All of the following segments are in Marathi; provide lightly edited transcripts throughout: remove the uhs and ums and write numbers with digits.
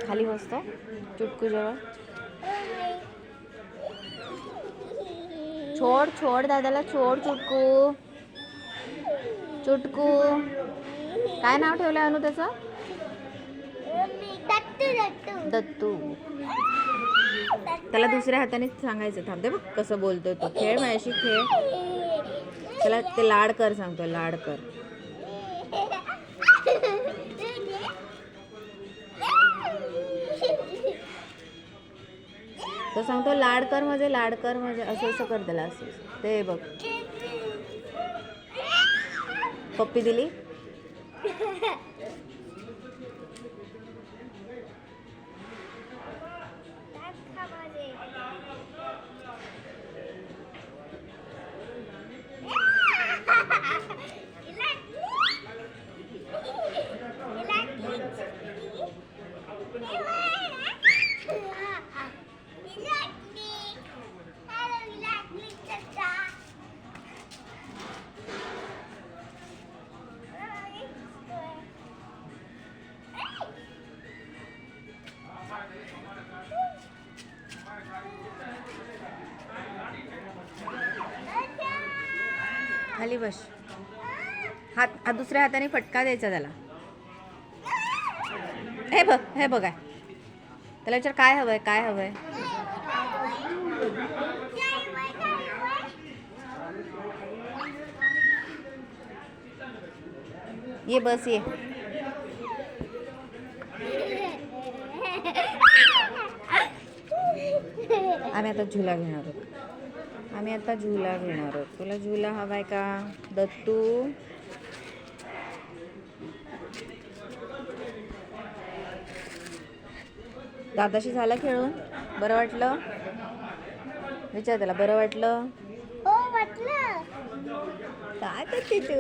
खाली बसतो चुटकू जवळ. छोड छोड दादाला छोड. चुटकू चुटकू काय नाव ठेवलं अनु त्याचं? दत्तू. त्याला दुसऱ्या हाताने सांगायचं. थांबते बघ कसं बोलतोय तो. खेळ माझ्याशी खेळ. त्याला ते लाड कर सांगतोय. लाड कर. तो सांगतो लाड कर माझे, लाड कर माझे. असं असं कर त्याला. असं ते बघ. पप्पी दिली. खाली बस. हात दुसऱ्या हाताने फटका द्यायचा त्याला. हे बघ हे बघ आहे. त्याला विचार काय हवंय काय हवंय. ये बस ये. आम्ही आता झुला घेणार आहोत. आम्ही आता झुला घेणार आहोत. तुला झुला हवाय का दत्तू? दादाशी झालं खेळून? बरं वाटलं? विचार त्याला बरं वाटलं? हो वाटलं. काय करते तू?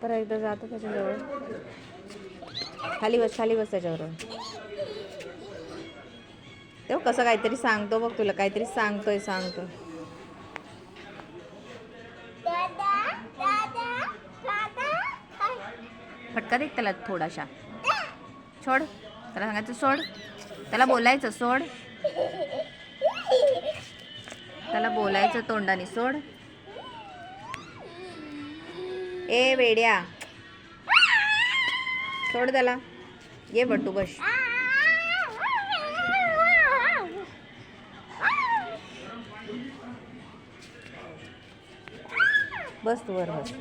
परत एकदा जातो त्याच्याजवळ. खाली बस खाली बस त्याच्यावर. तेव्हा कसं काहीतरी सांगतो बघ तुला. काहीतरी सांगतोय. फटका दे त्याला थोडासा. सोड. त्याला सांगायचं सोड. त्याला बोलायचं सोड. त्याला बोलायचं तोंडाने सोड. ए वेड्या सोड त्याला. ये बट्टू बस. बस तू वर बस.